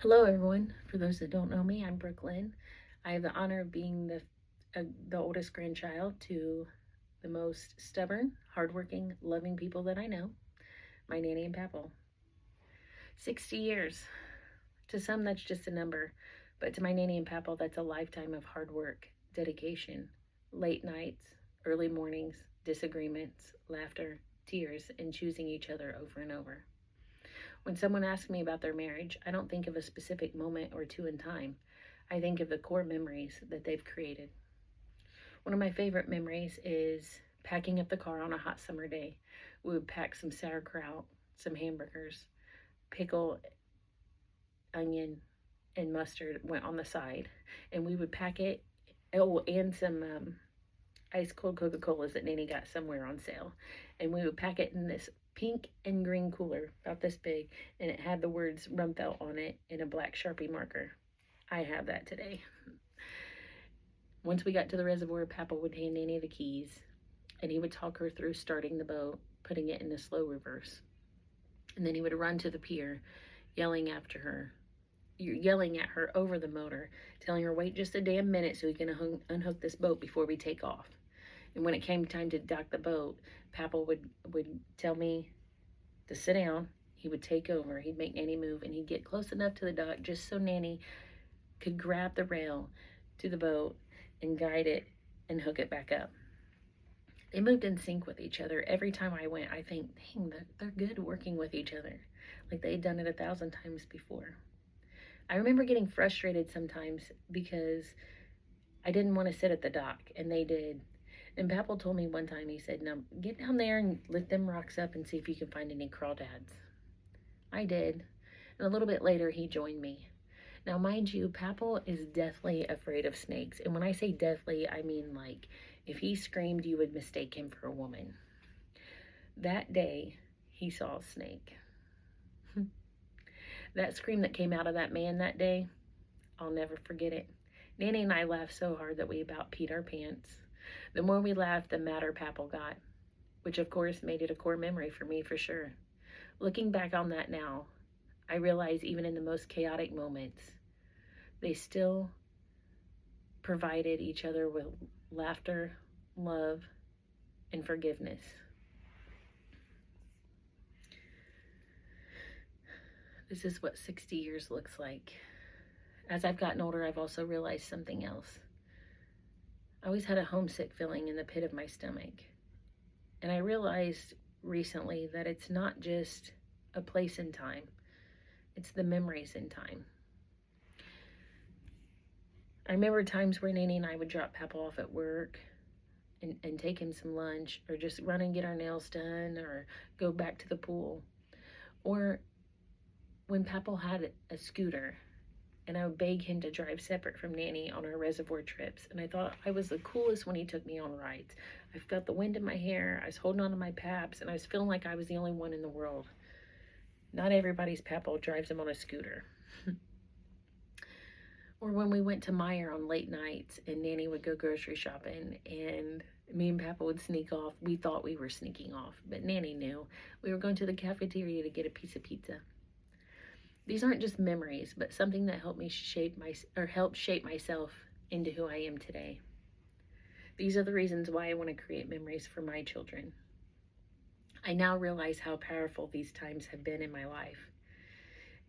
Hello, everyone. For those that don't know me, I'm Brooklyn. I have the honor of being the oldest grandchild to the most stubborn, hardworking, loving people that I know, my nanny and papal. 60 years. To some, that's just a number, but to my nanny and papal, that's a lifetime of hard work, dedication, late nights, early mornings, disagreements, laughter, tears, and choosing each other over and over. When someone asks me about their marriage, I don't think of a specific moment or two in time. I think of the core memories that they've created. One of my favorite memories is packing up the car on a hot summer day. We would pack some sauerkraut, some hamburgers, pickle, onion, and mustard went on the side, and we would pack it. Oh, and some ice cold Coca Colas that Nanny got somewhere on sale, and we would pack it in this pink and green cooler about this big, and it had the words Rumfelt on it in a black Sharpie marker. I have that today. Once we got to the reservoir, Papa would hand Nanny the keys, and he would talk her through starting the boat, putting it in a slow reverse. And then he would run to the pier, yelling after her, yelling at her over the motor, telling her, wait just a damn minute so he can unhook this boat before we take off. And when it came time to dock the boat, Papa would tell me to sit down. He would take over. He'd make Nanny move, and he'd get close enough to the dock just so Nanny could grab the rail to the boat and guide it and hook it back up. They moved in sync with each other. Every time I went, I think, dang, they're good working with each other. Like they'd done it 1,000 times before. I remember getting frustrated sometimes because I didn't want to sit at the dock, and they did. And Papal told me one time, he said, now get down there and lift them rocks up and see if you can find any crawdads. I did. And a little bit later, he joined me. Now, mind you, Papal is deathly afraid of snakes. And when I say deathly, I mean like if he screamed, you would mistake him for a woman. That day, he saw a snake. That scream that came out of that man that day, I'll never forget it. Nanny and I laughed so hard that we about peed our pants. The more we laughed, the madder Papal got, which of course made it a core memory for me for sure. Looking back on that now, I realize even in the most chaotic moments, they still provided each other with laughter, love, and forgiveness. This is what 60 years looks like. As I've gotten older, I've also realized something else. I always had a homesick feeling in the pit of my stomach. And I realized recently that it's not just a place in time, it's the memories in time. I remember times where Nanny and I would drop Papa off at work and take him some lunch, or just run and get our nails done, or go back to the pool. Or when Papa had a scooter, and I would beg him to drive separate from Nanny on our reservoir trips. And I thought I was the coolest when he took me on rides. I felt the wind in my hair, I was holding on to my paps, and I was feeling like I was the only one in the world. Not everybody's Papa drives them on a scooter. Or when we went to Meijer on late nights and Nanny would go grocery shopping and me and Papa would sneak off. We thought we were sneaking off, but Nanny knew. We were going to the cafeteria to get a piece of pizza. These aren't just memories, but something that helped shape myself into who I am today. These are the reasons why I want to create memories for my children. I now realize how powerful these times have been in my life.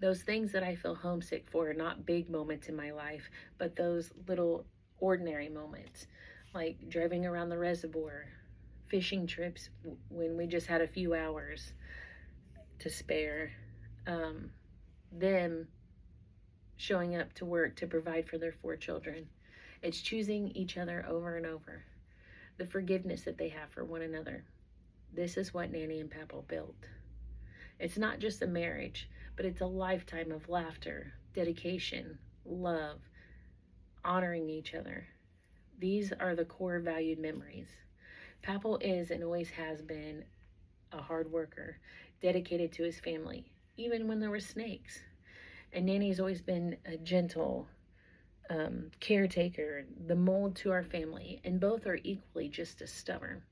Those things that I feel homesick for are not big moments in my life, but those little ordinary moments, like driving around the reservoir, fishing trips when we just had a few hours to spare, them showing up to work to provide for their 4 children. It's choosing each other over and over, the forgiveness that they have for one another. This is what Nanny and Papa built. It's not just a marriage, but it's a lifetime of laughter, dedication, love, honoring each other. These are the core valued memories. Papa is and always has been a hard worker, dedicated to his family, even when there were snakes. And Nanny's always been a gentle caretaker, the mold to our family, and both are equally just as stubborn.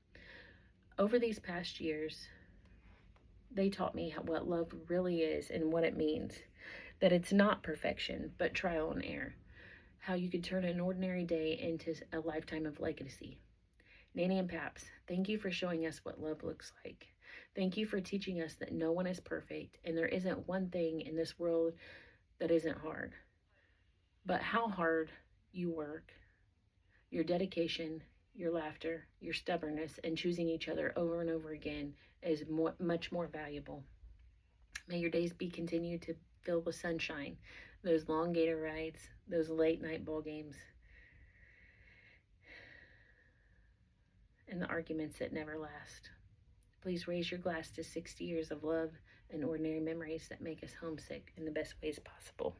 Over these past years, they taught me what love really is and what it means. that it's not perfection, but trial and error. How you could turn an ordinary day into a lifetime of legacy. Nanny and Paps, thank you for showing us what love looks like. Thank you for teaching us that no one is perfect and there isn't one thing in this world that isn't hard. But how hard you work, your dedication, your laughter, your stubbornness, and choosing each other over and over again is much more valuable. May your days be continued to filled with sunshine, those long gator rides, those late night ball games, and the arguments that never last. Please raise your glass to 60 years of love and ordinary memories that make us homesick in the best ways possible.